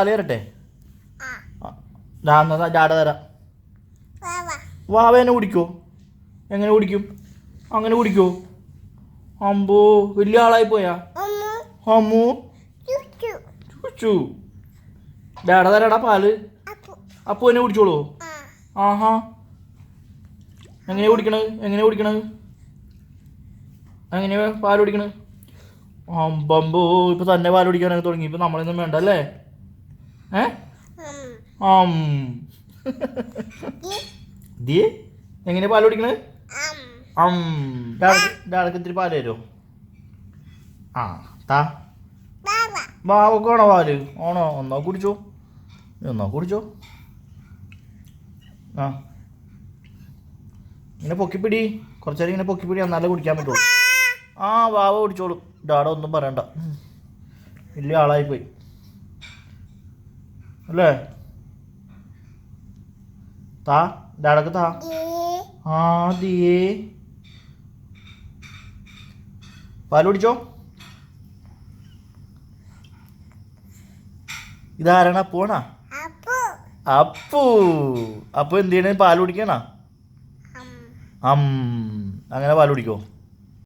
പാല് തരട്ടെ? ജാട തരാം. വാവേനെ കുടിക്കോ? എങ്ങനെ കുടിക്കും? അങ്ങനെ കുടിക്കോ? അമ്പോ വലിയ ആളായി പോയാ. അമ്മു ചുച്ചു ജാട തരാടാ പാല്. അപ്പു എന്നെ കുടിച്ചോളൂ. ആഹാ എങ്ങനെയാ കുടിക്കണത്? എങ്ങനെയാ പാല് കുടിക്കണത്? അമ്പമ്പോ ഇപ്പൊ തന്നെ പാല് കുടിക്കാനൊക്കെ തുടങ്ങി. ഇപ്പൊ നമ്മളൊന്നും വേണ്ട അല്ലേ? ദിയെ എങ്ങനെയാ പാല് കുടിക്കണത്? ഡാഡക്ക് ഇത്തിരി പാല് തരുമോ? ആ താ വാവക്കാണോ പാല്? ആണോ? ഒന്നാ കുടിച്ചോ. ആ ഇങ്ങനെ പൊക്കിപ്പിടി. കുറച്ചേരം ഇങ്ങനെ പൊക്കിപ്പിടി, എന്നാലേ കുടിക്കാൻ പറ്റുള്ളൂ. ആ വാവ കുടിച്ചോളൂ. ഡാഡ ഒന്നും പറയണ്ട. വലിയ ആളായിപ്പോയി അല്ലേ? താ ഡാഡക്ക് താ. ആ ദിയേ പാല് കുടിച്ചോ. ഇതാരാണ്? അപ്പുവാണാ? അപ്പു അപ്പു എന്ത് ചെയ്യണേ? പാല് കുടിക്കണ? അങ്ങനെ പാല് കുടിക്കോ?